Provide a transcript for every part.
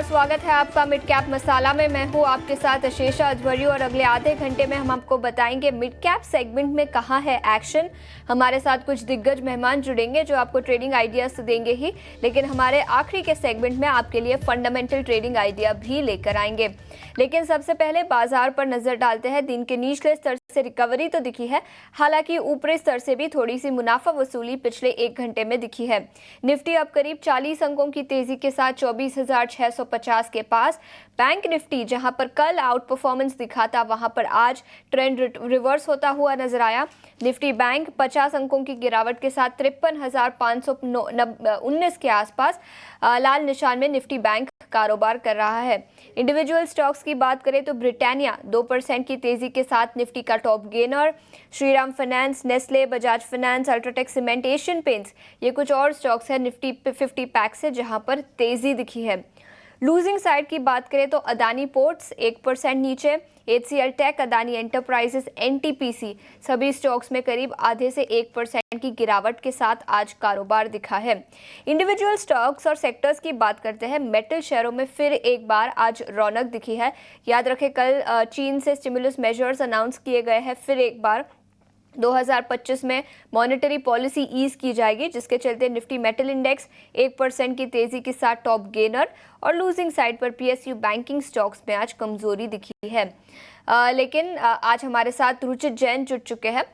स्वागत है आपका मिड कैप मसाला में। मैं हूं आपके साथ अशेषा अजवरी और अगले आधे घंटे में हम आपको बताएंगे मिड कैप सेगमेंट में कहां है एक्शन। हमारे साथ कुछ दिग्गज मेहमान जुड़ेंगे जो आपको ट्रेडिंग आइडियाज देंगे ही, लेकिन हमारे आखिरी के सेगमेंट में आपके लिए फंडामेंटल ट्रेडिंग आइडिया भी लेकर आएंगे। लेकिन सबसे पहले बाजार पर नजर डालते हैं। दिन के निचले स्तर से रिकवरी तो दिखी है, हालांकि ऊपरी स्तर से भी थोड़ी सी मुनाफा वसूली पिछले एक घंटे में दिखी है। निफ्टी अब करीब 40 अंकों की तेजी के साथ 24,650 के पास। बैंक निफ्टी जहां पर कल आउट परफॉर्मेंस दिखा था, वहां पर आज ट्रेंड रिवर्स होता हुआ नजर आया। निफ्टी बैंक 50 अंकों की गिरावट के साथ 53,519 के आसपास लाल निशान में निफ्टी बैंक कारोबार कर रहा है। इंडिविजुअल स्टॉक्स की बात करें तो ब्रिटानिया 2% की तेजी के साथ निफ्टी का top gainer. Shriram finance, Nestle, Bajaj finance, UltraTech cement, Asian paints, ये कुछ और स्टॉक्स है निफ्टी 50 पैक से जहां पर तेजी दिखी है। लूजिंग साइड की बात करें तो अदानी पोर्ट्स 1% नीचे, HCL tech, Adani enterprises, NTPC सभी स्टॉक्स में करीब आधे से 1% की गिरावट के साथ आज कारोबार दिखा है। इंडिविजुअल स्टॉक्स और सेक्टर्स की बात करते हैं। मेटल शेयरों में फिर एक बार आज रौनक दिखी है। याद रखें कल चीन से स्टिमुलस मेजर्स अनाउंस किए गए हैं। फिर एक बार 2025 में मॉनेटरी पॉलिसी ईज की जाएगी, जिसके चलते निफ्टी मेटल इंडेक्स 1% की तेजी के साथ टॉप गेनर। और लूजिंग साइड पर PSU बैंकिंग स्टॉक्स में आज कमजोरी दिखी है। लेकिन आज हमारे साथ रुचित जैन जुड़ चुके हैं,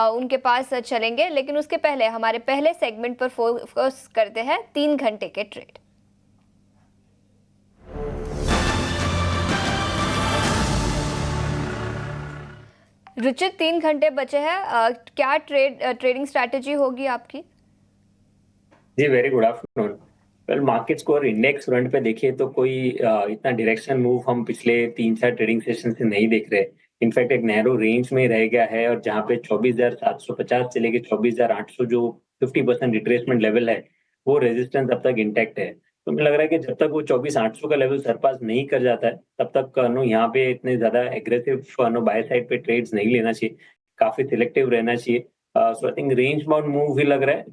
उनके पास चलेंगे। लेकिन उसके पहले हमारे पहले सेगमेंट पर फोकस करते हैं 3 घंटे के ट्रेड। रुचित, 3 घंटे बचे हैं, क्या ट्रेडिंग स्ट्रैटेजी होगी आपकी? जी, very good afternoon. Well, markets को और इंडेक्स फ्रंट पे देखिए तो कोई इतना डायरेक्शन मूव हम पिछले 3-4 ट्रेडिंग सेशन से नहीं देख रहे। इनफैक्ट एक नैरो रेंज में रह गया है, और जहां पे 24,750 से लेके 24,800 जो 50% रिट्रेसमेंट लेवल है, वो रेजिस्टेंस अब तक इंटैक्ट है। तो मुझे लग रहा है कि जब तक वो 24,800 का लेवल सरपास नहीं कर जाता है, तब तक यहाँ पे इतने ज्यादा एग्रेसिव बाय साइड पे ट्रेड्स नहीं लेना चाहिए, काफी सिलेक्टिव रहना चाहिए। So I think range bound move ही लग रहा है।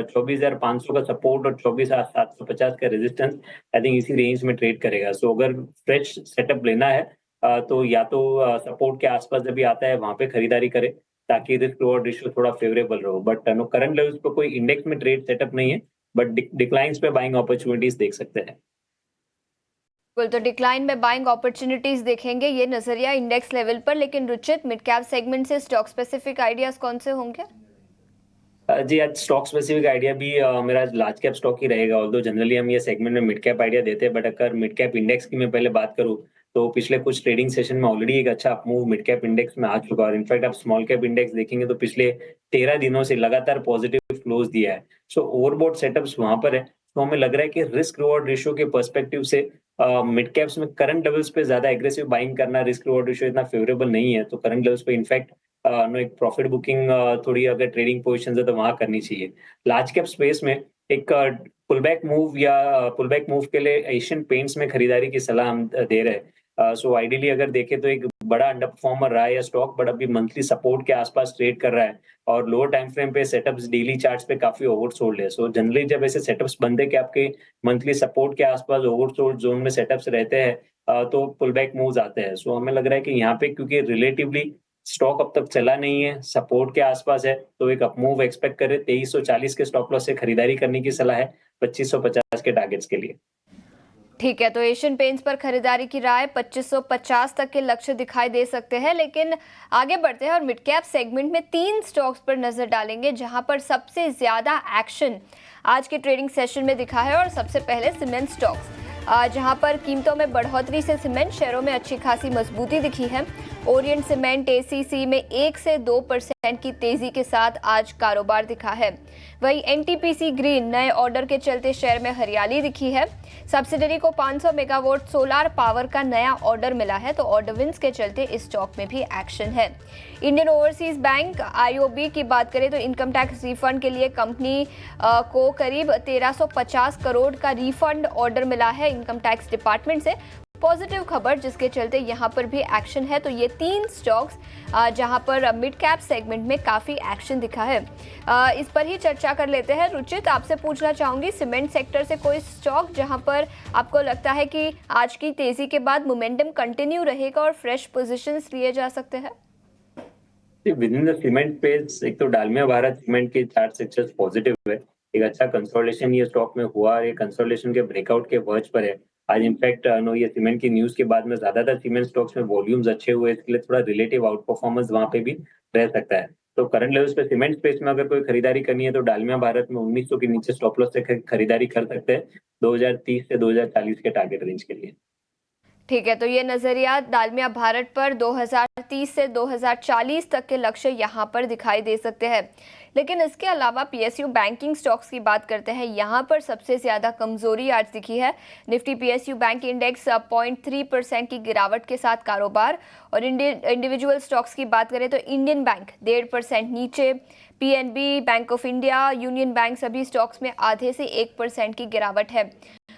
24,500 का सपोर्ट और 24,750 का रेजिस्टेंस, आई थिंक इसी रेंज में ट्रेड करेगा। सो अगर फ्रेश सेटअप लेना है तो या तो सपोर्ट के आसपास जब भी आता है वहां पे खरीदारी करे, ताकि रिस्क रिवॉर्ड रेशियो थोड़ा फेवरेबल रहो। बट करंट लेवल्स पे कोई इंडेक्स में ट्रेड सेटअप नहीं है, बट डिक्लाइंस पे बाइंग अपॉर्चुनिटीज देख सकते हैं। तो डिक्लाइन में बाइंग अपॉर्चुनिटीज देखेंगे, ये नजरिया इंडेक्स लेवल पर। लेकिन रुचित, मिड कैप सेगमेंट से स्टॉक स्पेसिफिक आइडियाज कौन से होंगे? जी, आज स्टॉक स्पेसिफिक आइडिया भी मेरा लार्ज कैप स्टॉक ही रहेगा। ऑल्दो जनरली हम ये सेगमेंट में मिड कैप आइडिया देते हैं, बट अगर मिड कैप इंडेक्स की मैं पहले बात करूं तो पिछले कुछ ट्रेडिंग सेशन में ऑलरेडी एक अच्छा अपमूव मिड कैप इंडेक्स में आ चुका है। और इनफैक्ट आप स्मॉल कैप इंडेक्स देखेंगे तो पिछले 13 दिनों से लगातार पॉजिटिव क्लोज दिया है। सो ओवरबॉट सेटअप्स वहां पर है। तो हमें लग रहा है कि रिस्क रिवॉर्ड रेशियो के पर्सपेक्टिव से मिड कैप्स में करंट लेवल्स पे ज्यादा एग्रेसिव बाइंग करना, रिस्क रिवॉर्ड रेशियो इतना फेवरेबल नहीं है। तो करंट लेवल्स पे इनफैक्ट एक प्रॉफिट बुकिंग थोड़ी अगर ट्रेडिंग पोजीशन है तो वहां करनी चाहिए। लार्ज कैप स्पेस में एक पुलबैक मूव के लिए एशियन पेंट्स में खरीदारी की सलाह हम दे रहे हैं। सो आइडियली अगर देखें तो एक बड़ा अंडर परफॉर्मर रहा है या स्टॉक, बट अभी मंथली सपोर्ट के आसपास ट्रेड कर रहा है, और लोअर टाइम फ्रेम पे सेटअप्स डेली चार्ट्स पे काफी ओवरसोल्ड है। सो जनरली जब ऐसे सेटअप्स बनते हैं कि आपके मंथली सपोर्ट के आसपास ओवरसोल्ड जोन में सेटअप्स रहते हैं, तो पुलबैक मूव्स आते हैं। सो हमें लग रहा है कि यहाँ पे क्योंकि रिलेटिवली स्टॉक अब तक चला नहीं है, सपोर्ट के आसपास है, तो एक अपमूव एक्सपेक्ट करें। 2340 के स्टॉप लॉस से खरीदारी करने की सलाह है 2550 के टारगेट्स के लिए। ठीक है, तो एशियन पेंट्स पर खरीदारी की राय 2550 तक के लक्ष्य दिखाई दे सकते हैं। लेकिन आगे बढ़ते हैं और मिड कैप सेगमेंट में 3 स्टॉक्स पर नजर डालेंगे जहां पर सबसे ज्यादा एक्शन आज के ट्रेडिंग सेशन में दिखा है। और सबसे पहले सीमेंट स्टॉक्स, जहां पर कीमतों में बढ़ोतरी से सीमेंट शेयरों में अच्छी खासी मजबूती दिखी है। ओरिएंट सीमेंट ACC में 1 से 2% की तेजी के साथ आज कारोबार दिखा है। वहीं NTPC ग्रीन नए ऑर्डर के चलते शेयर में हरियाली दिखी है। सब्सिडरी को 500 मेगावाट सोलार पावर का नया ऑर्डर मिला है, तो ऑर्डर विंस के चलते इस स्टॉक में भी एक्शन है। इंडियन ओवरसीज बैंक IOB की बात करें तो इनकम टैक्स रिफंड के लिए कंपनी को करीब 1350 करोड़ का रिफंड ऑर्डर मिला है इनकम टैक्स डिपार्टमेंट से। पॉजिटिव खबर जिसके चलते यहाँ पर भी एक्शन है। तो ये 3 स्टॉक्स जहाँ पर मिड कैप सेगमेंट में काफ़ी एक्शन दिखा है, इस पर ही चर्चा कर लेते हैं। रुचित, आपसे पूछना चाहूँगी सीमेंट सेक्टर से कोई स्टॉक जहाँ पर आपको लगता है कि आज की तेज़ी के बाद मोमेंटम कंटिन्यू रहेगा और फ्रेश पोजीशंस लिए जा सकते हैं? With in the cement space, एक तो डालमिया भारत सीमेंट के चार्ट सेक्टर्स पॉजिटिव है। एक अच्छा कंसोलिडेशन ये स्टॉक में हुआ और ये कंसोलिडेशन के ब्रेकआउट के वर्ज पर है। आज इनफैक्ट नो ये सीमेंट की न्यूज के बाद में ज्यादातर सीमेंट स्टॉक्स में वॉल्यूम्स अच्छे हुए, इसके लिए थोड़ा रिलेटिव आउट परफॉर्मेंस वहां पे भी रह सकता है। तो करंट लेवल्स पे सीमेंट स्पेस में अगर कोई खरीदारी करनी है तो डालमिया भारत में 1900 के नीचे स्टॉप लॉस से खरीदारी कर सकते हैं 2030 से 2040 के टारगेट रेंज के लिए। ठीक है, तो ये नजरिया डालमिया भारत पर 2030 से 2040 तक के लक्ष्य यहाँ पर दिखाई दे सकते हैं। लेकिन इसके अलावा पीएसयू बैंकिंग स्टॉक्स की बात करते हैं, यहाँ पर सबसे ज्यादा कमजोरी आज दिखी है। निफ्टी पीएसयू बैंक इंडेक्स 0.3% की गिरावट के साथ कारोबार, और इंडिविजुअल स्टॉक्स की बात करें तो इंडियन बैंक 1.5% नीचे, PNB, bank of India, union bank सभी स्टॉक्स में आधे से 1% की गिरावट है।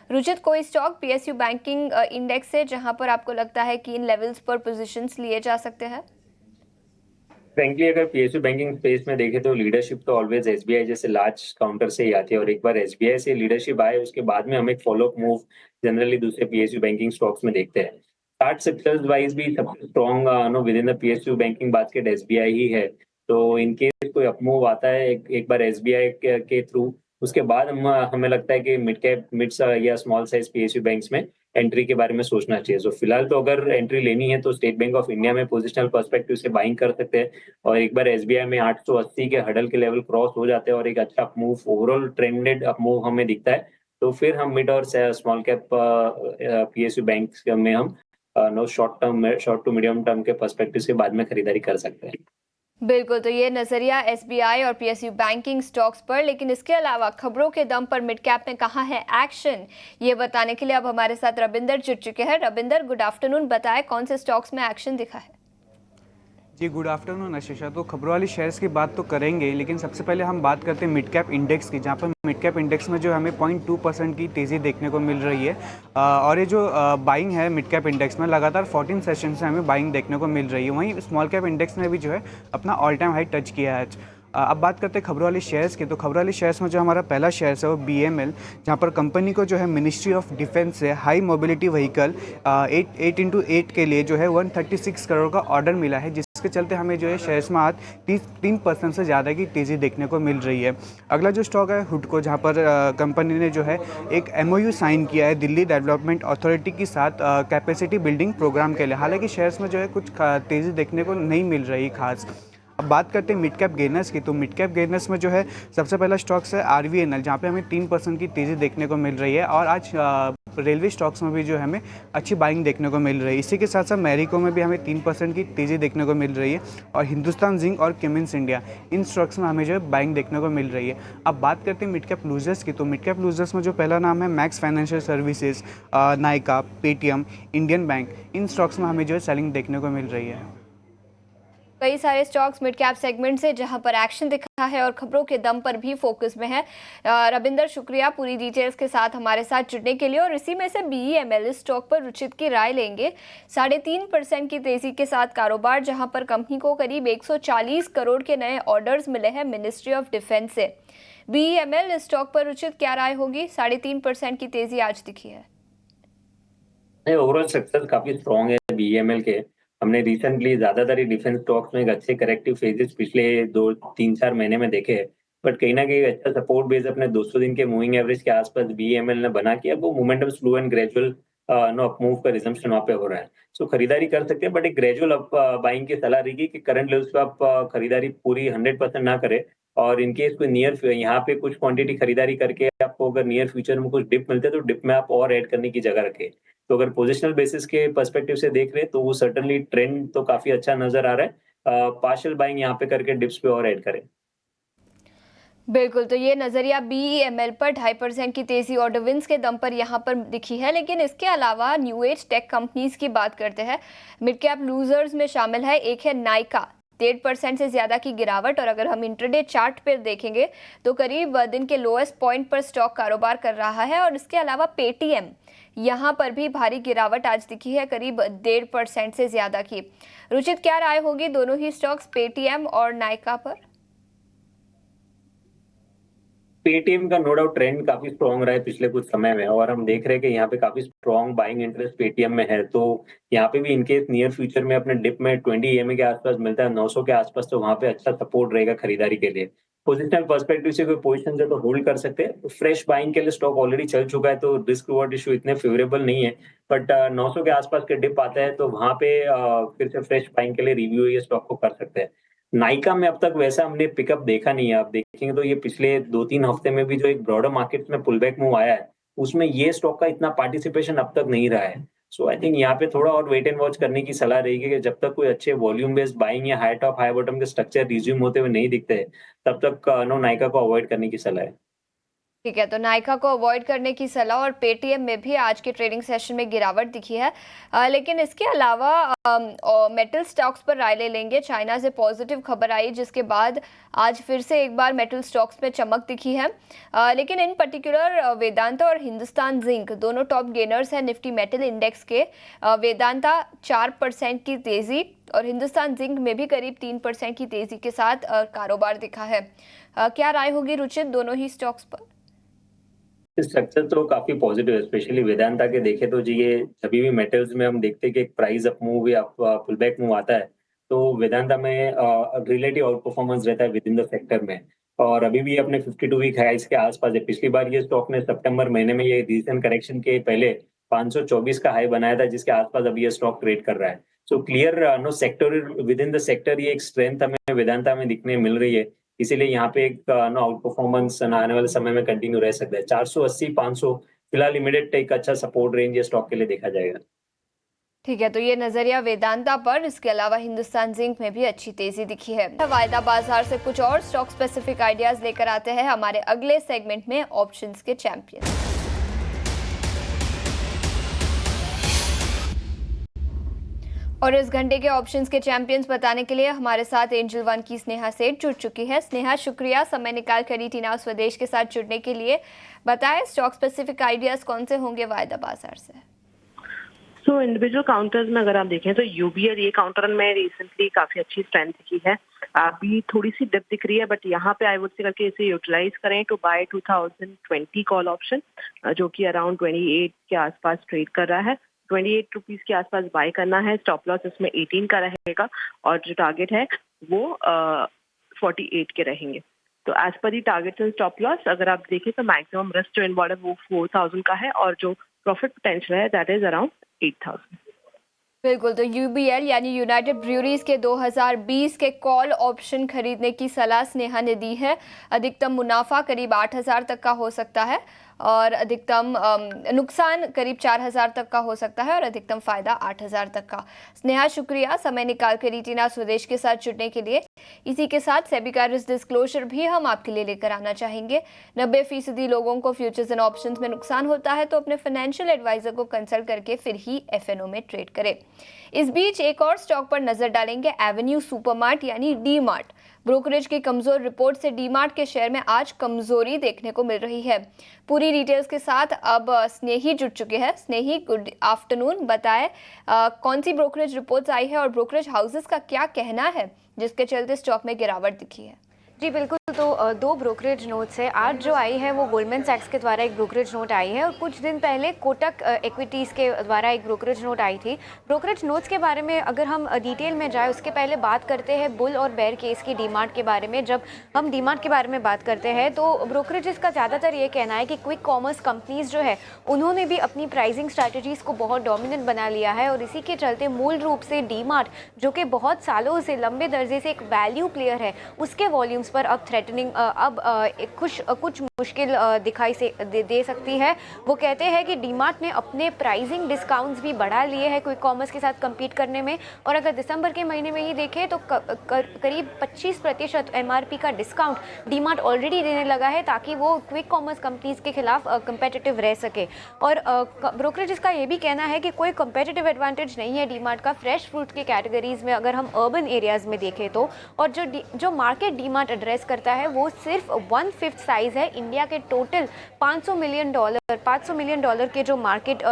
रुचित, कोई स्टॉक पीएसयू बैंकिंग इंडेक्स से जहां पर आपको लगता है कि इन लेवल्स पर पोजीशंस लिए जा सकते हैं? फ्रेंकली अगर पीएसयू बैंकिंग स्पेस में देखें तो लीडरशिप तो ऑलवेज एसबीआई जैसे लार्ज काउंटर से ही आती है, और एक बार एसबीआई से लीडरशिप आए उसके बाद में हम एक फॉलोअप मूव जनरली दूसरे पीएसयू बैंकिंग स्टॉक्स में देखते हैं। चार्ट सेक्टर्स वाइज भी सबसे strong no within the PSU banking basket SBI ही है। तो इन केस कोई अपमूव आता है एक बार एसबीआई के थ्रू, उसके बाद हमें लगता है कि मिड कैप मिड्स या स्मॉल साइज पीएसयू बैंक्स में एंट्री के बारे में सोचना चाहिए। तो फिलहाल तो अगर एंट्री लेनी है तो स्टेट बैंक ऑफ इंडिया में पोजिशनल पर्सपेक्टिव से बाइंग कर सकते हैं, और एक बार एसबीआई में 880 के हडल के लेवल क्रॉस हो जाते हैं और एक अच्छा अपमूव ओवरऑल ट्रेंडेड अपमूव हमें दिखता है, तो फिर हम मिड और स्मॉल कैप पीएसयू बैंक में हम नो शॉर्ट टू मीडियम टर्म के पर्सपेक्टिव से बाद में खरीदारी कर सकते हैं। बिल्कुल, तो ये नजरिया एसबीआई और पीएसयू बैंकिंग स्टॉक्स पर। लेकिन इसके अलावा खबरों के दम पर मिड कैप में कहाँ है एक्शन, ये बताने के लिए अब हमारे साथ रविंदर जुड़ चुके हैं। रविंदर, गुड आफ्टरनून, बताएं कौन से स्टॉक्स में एक्शन दिखा है? जी गुड आफ्टरनून आशीषा। तो खबरों वाली शेयर्स की बात तो करेंगे, लेकिन सबसे पहले हम बात करते हैं मिड कैप इंडेक्स की, जहाँ पर मिड कैप इंडेक्स में जो हमें 0.2% की तेज़ी देखने को मिल रही है। और ये जो बाइंग है मिड कैप इंडेक्स में लगातार 14 सेशन से हमें बाइंग देखने को मिल रही है। वहीं स्मॉल कैप इंडेक्स ने भी जो है अपना ऑल टाइम हाई टच किया है। अब बात करते हैं खबरों वाली शेयर्स की। तो खबरों वाली शेयर्स में जो हमारा पहला शेयर्स है वो BEML, जहाँ पर कंपनी को जो है मिनिस्ट्री ऑफ डिफेंस से हाई मोबिलिटी व्हीकल 8x8 के लिए जो है 136 करोड़ का ऑर्डर मिला है, जिसके चलते हमें जो है शेयर्स में आज 3% से ज़्यादा की तेज़ी देखने को मिल रही है। अगला जो स्टॉक है हुडको, जहाँ पर कंपनी ने जो है एक MOU साइन किया है दिल्ली डेवलपमेंट अथॉरिटी के साथ कैपेसिटी बिल्डिंग प्रोग्राम के लिए। हालांकि शेयर्स में जो है कुछ तेज़ी देखने को नहीं मिल रही खास। अब बात करते हैं मिड कैप गेनर्स की। तो मिड कैप गेनर्स में जो है सबसे पहला स्टॉक्स है RVNL, जहाँ पे हमें 3% की तेज़ी देखने को मिल रही है, और आज रेलवे स्टॉक्स में भी जो है हमें अच्छी बाइंग देखने को मिल रही है। इसी के साथ साथ मैरिको में भी हमें 3% की तेज़ी देखने को मिल रही है, और हिंदुस्तान जिंक और केमिन्स इंडिया, इन स्टॉक्स में हमें जो है बाइंग देखने को मिल रही है। अब बात करते हैं मिड कैप लूजर्स की। तो मिड कैप लूजर्स में जो पहला नाम है Max Financial Services, Nykaa, Paytm, Indian Bank, इन स्टॉक्स में हमें जो है सेलिंग देखने को मिल रही है। कई सारे स्टॉक्स मिड कैप सेगमेंट से जहां पर एक्शन दिखा है और खबरों के दम पर भी फोकस में है। रविंदर, शुक्रिया पूरी डिटेल्स के साथ हमारे साथ जुड़ने के लिए। और इसी में से BEML स्टॉक पर रुचित की राय लेंगे। 3.5% की तेजी के साथ कारोबार, जहां पर कंपनी को करीब 140 करोड़ के नए ऑर्डर्स मिले हैं मिनिस्ट्री ऑफ डिफेंस से। BEML स्टॉक पर रुचित क्या राय होगी? 3.5% की तेजी आज दिखी है। ओवरऑल सक्सेस काफी स्ट्रॉन्ग है BEML के। हमने रिसेंटली ज्यादातर ही डिफेंस स्टॉक्स में एक अच्छे करेक्टिव फेजेस पिछले 2-3-4 महीने में देखे हैं, बट कहीं ना कहीं अच्छा सपोर्ट बेस अपने 200 दिन के मूविंग एवरेज के आसपास BEML ने बना किया। वो मोमेंटम स्लो एंड ग्रेजुअल नो अपमूव का रिजम्पशन वहाँ पे हो रहा है। सो खरीदारी कर सकते हैं, बट एक ग्रेजुअल अप बाइंग की सलाह रहेगी कि करंट लेवल्स पे आप खरीदारी पूरी 100% ना करें, और इनकेस कोई नियर यहाँ पे कुछ क्वांटिटी खरीदारी करके आपको अगर नियर फ्यूचर में कुछ डिप मिलते हैं तो डिप में आप और ऐड करने की जगह रखें। तो अगर पोजिशनल बेसिस के पर्सपेक्टिव से देख रहे हैं तो वो सर्टनली ट्रेंड तो काफी अच्छा नजर आ रहा है। पार्शियल बाइंग यहाँ पे करके डिप्स पे और ऐड करें। बिल्कुल, तो ये नजरिया BEML पर 2.5% की तेजी ऑर्डर विंस के दम पर यहाँ पर दिखी है। लेकिन इसके अलावा न्यू एज टेक कंपनीज की बात करते हैं। मिड कैप लूजर्स में शामिल है, एक है नायका, 1.5% से ज्यादा की गिरावट। और अगर हम इंट्राडे चार्ट पर देखेंगे तो करीब दिन के लोएस्ट पॉइंट पर स्टॉक कारोबार कर रहा है। और इसके अलावा पेटीएम यहाँ पर भी भारी गिरावट आज दिखी है, करीब 1.5% से ज्यादा की। रुचित, क्या राय होगी दोनों ही स्टॉक्स पेटीएम और नायका पर? पेटीएम का नो डाउट ट्रेंड काफी स्ट्रॉन्ग रहा है पिछले कुछ समय में, और हम देख रहे हैं कि यहाँ पे काफी स्ट्रॉन्ग बाइंग इंटरेस्ट पेटीएम में है। तो यहाँ पे भी इनकेस नियर फ्यूचर में अपने डिप में 20 EMA के आसपास मिलता है, 900 के आसपास, तो वहाँ पे अच्छा सपोर्ट रहेगा खरीदारी के लिए। पोजिशनल पर्सपेक्टिव से कोई पोजीशन है तो होल्ड कर सकते हैं। फ्रेश बाइंग के लिए स्टॉक ऑलरेडी चल चुका है, तो रिस्क रिवॉर्ड इशू इतने फेवरेबल नहीं है। बट 900 के आसपास के डिप आता है तो वहाँ पे फिर से फ्रेश बाइंग के लिए रिव्यू ये स्टॉक को कर सकते हैं। नाइका में अब तक वैसा हमने पिकअप देखा नहीं है। आप देखेंगे तो ये पिछले 2-3 हफ्ते में भी जो एक ब्रॉडर मार्केट में पुलबैक मूव आया है, उसमें ये स्टॉक का इतना पार्टिसिपेशन अब तक नहीं रहा है। सो आई थिंक यहाँ पे थोड़ा और वेट एंड वॉच करने की सलाह रहेगी कि जब तक कोई अच्छे वॉल्यूम बेस्ड बाइंग या हाई टॉप हाई बॉटम के स्ट्रक्चर रिज्यूम होते हुए नहीं दिखते, तब तक नाइका को अवॉइड करने की सलाह है। ठीक है, तो नायका को अवॉइड करने की सलाह, और पेटीएम में भी आज के ट्रेडिंग सेशन में गिरावट दिखी है। लेकिन इसके अलावा मेटल स्टॉक्स पर राय ले लेंगे। चाइना से पॉजिटिव खबर आई, जिसके बाद आज फिर से एक बार मेटल स्टॉक्स में चमक दिखी है। लेकिन इन पर्टिकुलर वेदांता और हिंदुस्तान जिंक दोनों टॉप गेनर्स हैं निफ्टी मेटल इंडेक्स के। वेदांता 4% की तेजी और हिंदुस्तान जिंक में भी करीब 3% की तेजी के साथ कारोबार दिखा है। क्या राय होगी रुचित दोनों ही स्टॉक्स पर? स्ट्रक्चर तो काफी पॉजिटिव है, स्पेशली वेदांता के देखे तो जी, ये सभी भी मेटल्स में हम देखते हैं कि एक प्राइस अप मूव या पुलबैक मूव आता है तो वेदांता में रिलेटिव आउट परफॉर्मेंस रहता है विद इन द सेक्टर में। और अभी भी अपने 52 वीक हाइस के आसपास है। पिछली बार ये स्टॉक ने सितंबर महीने में ये रीसेंट करेक्शन के पहले 524 का हाई बनाया था, जिसके आसपास अभी ये स्टॉक ट्रेड कर रहा है। सो क्लियर नो sector within the sector ये एक स्ट्रेंथ हमें वेदांता में दिखने मिल रही है। इसीलिए यहाँ पे एक आउट परफॉर्मेंस आने वाले समय में कंटिन्यू रह सकता है। 480-500 फिलहाल इमीडिएट एक अच्छा सपोर्ट रेंज ये स्टॉक के लिए देखा जाएगा। ठीक है, तो ये नजरिया वेदांता पर। इसके अलावा हिंदुस्तान जिंक में भी अच्छी तेजी दिखी है। वायदा बाजार से कुछ और स्टॉक स्पेसिफिक आइडियाज लेकर आते हैं हमारे अगले सेगमेंट में, ऑप्शंस के चैंपियन। और इस घंटे के ऑप्शंस के चैंपियंस बताने के लिए हमारे साथ एंजल वन की स्नेहा सेठ जुड़ चुकी है। स्नेहा, शुक्रिया समय निकाल कर ईटी नाउ स्वदेश के साथ जुड़ने के लिए। बताएं स्टॉक स्पेसिफिक आइडियाज कौन से होंगे वायदा बाजार से? सो इंडिविजुअल काउंटर्स में अगर आप देखें तो यूबीएल ये काउंटर में रिसेंटली काफी अच्छी स्ट्रेंथ दिखी है। अभी थोड़ी सी डिप दिख रही है, बट यहाँ पे आई वुड से करके इसे यूटिलाइज करें टू बाय 2020 कॉल ऑप्शन, जो कि अराउंड 28 के आसपास ट्रेड कर रहा है। 28 रुपीज के आसपास बाय करना है। स्टॉप लॉस इसमें 18 का रहेगा और जो टारगेट है वो 48 के रहेंगे। तो as per the target and stop loss अगर आप देखें तो मैक्सिमम रिस्क जो इन्वॉल्व है वो 4000 का है और जो प्रॉफिट पोटेंशियल है दैट इज अराउंड 8000। बिल्कुल, तो यूबीएल यानी यूनाइटेड ब्रूअरीज के 2020 के कॉल ऑप्शन खरीदने की सलाह स्नेहा ने दी है। अधिकतम मुनाफा करीब 8000 तक का हो सकता है और अधिकतम नुकसान करीब 4000 तक का हो सकता है और अधिकतम फायदा 8000 तक का। स्नेहा, शुक्रिया समय निकाल कर ईटी नाउ स्वदेश के साथ जुड़ने के लिए। इसी के साथ सेबी का रिस्क डिस्क्लोजर भी हम आपके लिए लेकर आना चाहेंगे। 90% लोगों को फ्यूचर्स एंड ऑप्शंस में नुकसान होता है, तो अपने फाइनेंशियल एडवाइजर को कंसल्ट करके फिर ही एफएनओ में ट्रेड करें। इस बीच एक और स्टॉक पर नजर डालेंगे, एवेन्यू सुपरमार्ट यानी डी मार्ट। ब्रोकरेज की कमजोर रिपोर्ट से डी मार्ट के शेयर में आज कमजोरी देखने को मिल रही है। पूरी डिटेल्स के साथ अब स्नेही जुड़ चुके हैं। स्नेही, गुड आफ्टरनून। बताएं कौन सी ब्रोकरेज रिपोर्ट्स आई है और ब्रोकरेज हाउसेस का क्या कहना है जिसके चलते स्टॉक में गिरावट दिखी है? जी बिल्कुल, तो दो ब्रोकरेज नोट्स है। आज जो आई है वो गोल्डमैन सैक्स के द्वारा एक ब्रोकरेज नोट आई है और कुछ दिन पहले कोटक इक्विटीज़ के द्वारा एक ब्रोकरेज नोट आई थी। ब्रोकरेज नोट्स के बारे में अगर हम डिटेल में जाए उसके पहले बात करते हैं बुल और बेयर केस की डीमार्ट के बारे में। जब हम डीमार्ट के बारे में बात करते हैं तो ब्रोकरेजेस का ज़्यादातर ये कहना है कि क्विक कॉमर्स कंपनीज जो है उन्होंने भी अपनी प्राइसिंग स्ट्रैटेजीज़ को बहुत डोमिनेंट बना लिया है और इसी के चलते मूल रूप से डीमार्ट जो कि बहुत सालों से लंबे दर्जे से एक वैल्यू प्लेयर है, उसके वॉल्यूम्स पर अब थ्रेटनिंग कुछ मुश्किल दिखाई से दे सकती है। वो कहते हैं कि डीमार्ट ने अपने प्राइसिंग डिस्काउंट्स भी बढ़ा लिए हैं क्विक कॉमर्स के साथ compete करने में, और अगर दिसंबर के महीने में ही देखें तो करीब 25% MRP का डिस्काउंट डीमार्ट ऑलरेडी देने लगा है ताकि वो क्विक कॉमर्स कंपनीज के खिलाफ कंपेटिटिव रह सके। और ब्रोकरेज का ये भी कहना है कि कोई कंपेटिटिव एडवांटेज नहीं है डीमार्ट का फ्रेश फ्रूट के कैटेगरीज में अगर हम अर्बन एरियाज़ में देखें तो। और जो मार्केट डीमार्ट एड्रेस करता है वो सिर्फ 1/5 साइज़ है इंडिया के टोटल $500 मिलियन के जो मार्केट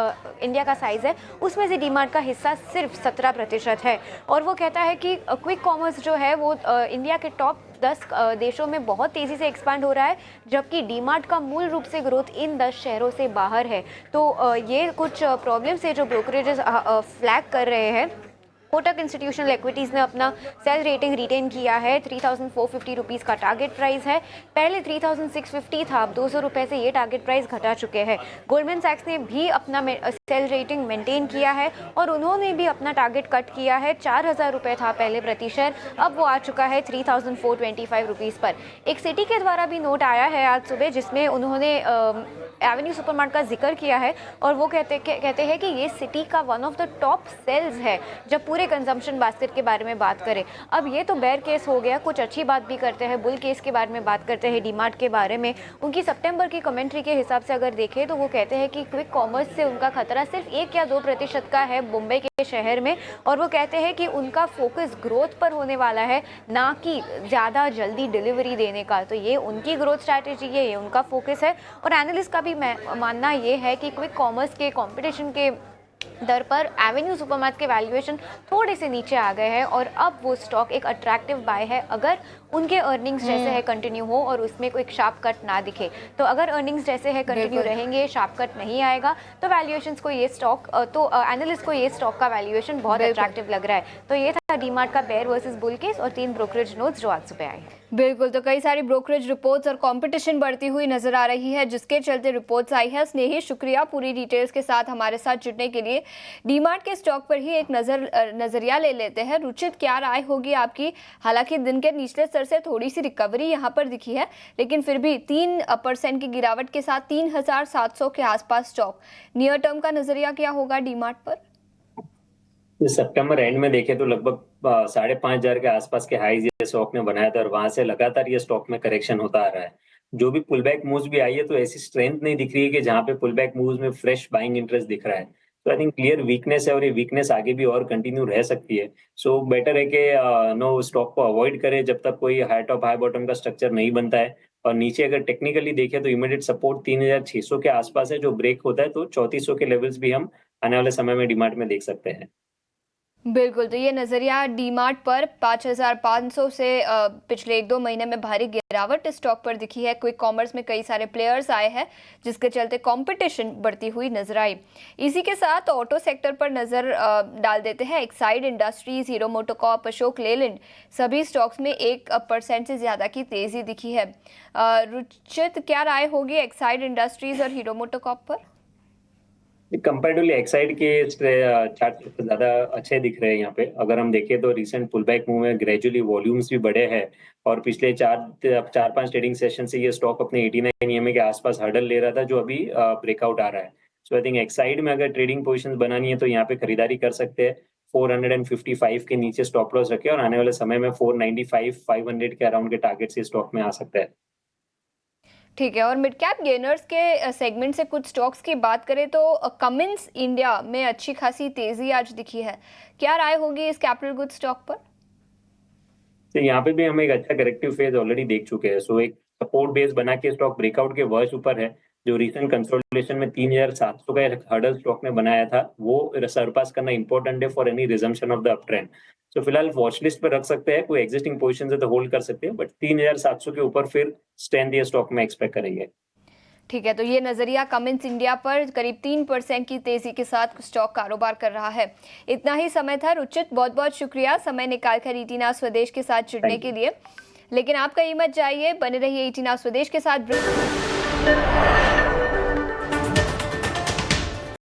इंडिया का साइज़ है उसमें से डीमार्ट का हिस्सा सिर्फ 17% है। और वो कहता है कि क्विक कॉमर्स जो है वो इंडिया के टॉप 10 देशों में बहुत तेज़ी से एक्सपांड हो रहा है, जबकि डीमार्ट का मूल रूप से ग्रोथ इन 10 शहरों से बाहर है। तो ये कुछ प्रॉब्लम्स है जो ब्रोकरेजेस फ्लैग कर रहे हैं। कोटक इंस्टीट्यूशनल इक्विटीज़ ने अपना सेल रेटिंग रिटेन किया है। 3,450 रुपीज़ का टारगेट प्राइस है, पहले 3,650 था, अब 200 रुपये से ये टारगेट प्राइस घटा चुके हैं। गोल्डमैन सैक्स ने भी अपना सेल रेटिंग मेंटेन किया है और उन्होंने भी अपना टारगेट कट किया है। 4,000 रुपये था पहले प्रति शेयर, अब वो आ चुका है 3,425 रुपीज़ पर। एक सिटी के द्वारा भी नोट आया है आज सुबह जिसमें उन्होंने एवेन्यू सुपरमार्ट का जिक्र किया है और वो कहते हैं कि ये सिटी का one of the top sales है जब पूरे कंजम्पशन बास्केट के बारे में बात करें। अब ये तो बेयर केस हो गया, कुछ अच्छी बात भी करते हैं, बुल केस के बारे में बात करते हैं डीमार्ट के बारे में। उनकी सितंबर की कमेंट्री के हिसाब से अगर देखें तो वो कहते हैं कि क्विक कॉमर्स से उनका खतरा सिर्फ 1 या 2% का है मुंबई के शहर में, और वो कहते हैं कि उनका फोकस ग्रोथ पर होने वाला है, ना कि ज़्यादा जल्दी डिलीवरी देने का। तो ये उनकी ग्रोथ स्ट्रैटेजी है, ये उनका फोकस है। और एनालिस्ट का भी मानना ये है कि क्विक कॉमर्स के कंपटीशन के दर पर एवेन्यू सुपरमार्ट के वैल्यूएशन थोड़े से नीचे आ गए हैं और अब वो स्टॉक एक अट्रैक्टिव बाय है अगर उनके अर्निंग्स जैसे है कंटिन्यू हो और उसमें कोई शार्प कट ना दिखे। तो अगर अर्निंग्स जैसे है कंटिन्यू रहेंगे, शार्प कट नहीं आएगा, तो वैल्यूएशंस को ये स्टॉक एनालिस्ट को ये स्टॉक का वैल्यूएशन बहुत अट्रैक्टिव लग रहा है। तो ये था डीमार्ट का बेयर वर्सेस बुल केस और 3 ब्रोकरेज नोट्स जो आज सुबह आए। बिल्कुल, तो कई सारी ब्रोकरेज रिपोर्ट्स और कंपटीशन बढ़ती हुई नजर आ रही है जिसके चलते रिपोर्ट्स आई है। स्नेही, शुक्रिया पूरी डिटेल्स के साथ हमारे साथ जुड़ने के लिए। डीमार्ट के स्टॉक पर ही एक नजरिया ले लेते हैं। रुचित, क्या राय होगी आपकी? हालांकि दिन के निचले स्तर से थोड़ी सी रिकवरी यहां पर दिखी है, लेकिन फिर भी 3% की गिरावट के साथ 3,700 के आसपास स्टॉक। नियर टर्म का नजरिया क्या होगा डीमार्ट पर? सितंबर एंड में देखें तो लगभग 5,500 के आसपास के हाईज ये स्टॉक ने बनाया था और वहां से लगातार ये स्टॉक में करेक्शन होता आ रहा है। जो भी पुल बैक मूव्स भी आई है तो ऐसी स्ट्रेंथ नहीं दिख रही है कि जहां पे पुल बैक मूव्स में फ्रेश बाइंग इंटरेस्ट दिख रहा है। तो आई थिंक क्लियर वीकनेस है और ये वीकनेस आगे भी और कंटिन्यू रह सकती है। सो बेटर है कि नो स्टॉक को अवॉइड करें जब तक कोई हाई टॉप हाई बॉटम का स्ट्रक्चर नहीं बनता है। और नीचे अगर टेक्निकली देखें तो इमीडिएट सपोर्ट 3,600 के आसपास है, जो ब्रेक होता है तो 3,400 के लेवल्स भी हम आने वाले समय में डीमार्ट में देख सकते हैं। बिल्कुल, तो ये नज़रिया डीमार्ट पर 5,500 से पिछले 1-2 महीने में भारी गिरावट स्टॉक पर दिखी है। क्विक कॉमर्स में कई सारे प्लेयर्स आए हैं जिसके चलते कंपटीशन बढ़ती हुई नजर आई। इसी के साथ ऑटो सेक्टर पर नज़र डाल देते हैं। Exide industries, hero MotoCorp, Ashok Leyland, सभी स्टॉक्स में 1% से ज़्यादा की तेज़ी दिखी है। रुचित, क्या राय होगी एक्साइड इंडस्ट्रीज और हीरो मोटोकॉर्प पर? कंपैरेटिवली एक्साइड के चार्ट ज्यादा अच्छे दिख रहे हैं यहाँ पे। अगर हम देखें तो रिसेंट पुल बैक मूव में ग्रेजुअली वॉल्यूम्स भी बढ़े हैं और पिछले 4-5 ट्रेडिंग सेशन से ये स्टॉक अपने 89 EMA के आसपास हर्डल ले रहा था, जो अभी ब्रेकआउट आ रहा है। सो आई थिंक एक्साइड में अगर ट्रेडिंग पोजीशंस बनानी है तो यहाँ पे खरीदारी कर सकते हैं। 455 के नीचे स्टॉप लॉस रखे और आने वाले समय में 495, 500 के अराउंड के टारगेट से स्टॉक में आ सकता है। ठीक है, और मिड कैप गेनर्स के सेगमेंट से कुछ स्टॉक्स की बात करें तो कमिंस इंडिया में अच्छी खासी तेजी आज दिखी है। क्या राय होगी इस कैपिटल गुड्स स्टॉक पर? तो यहाँ पे भी हम एक अच्छा करेक्टिव फेज ऑलरेडी देख चुके हैं। सो एक सपोर्ट बेस बना के स्टॉक ब्रेकआउट के वर्ष ऊपर है। जो रिसेंट कंसोलिडेशन में 3,700 का हर्डल स्टॉक ने बनाया था वो सरपास करना इंपॉर्टेंट है for any resumption of the up trend. तो फिलहाल वॉच लिस्ट पर रख सकते हैं, कोई एग्जिस्टिंग पोजीशन है तो होल्ड कर सकते हैं, बट 3,700 के ऊपर फिर स्ट्रेंथ ये स्टॉक में एक्सपेक्ट करेंगे। ठीक है, तो ये नज़रिया कमिंस इंडिया पर करीब 3% की तेजी के साथ स्टॉक कारोबार कर रहा है। इतना ही समय था। रुचित, बहुत बहुत शुक्रिया समय निकाल कर ईटीना स्वदेश के साथ जुड़ने के लिए। लेकिन आप कहीं मत जाइए, बने रहिए ईटीना स्वदेश के साथ।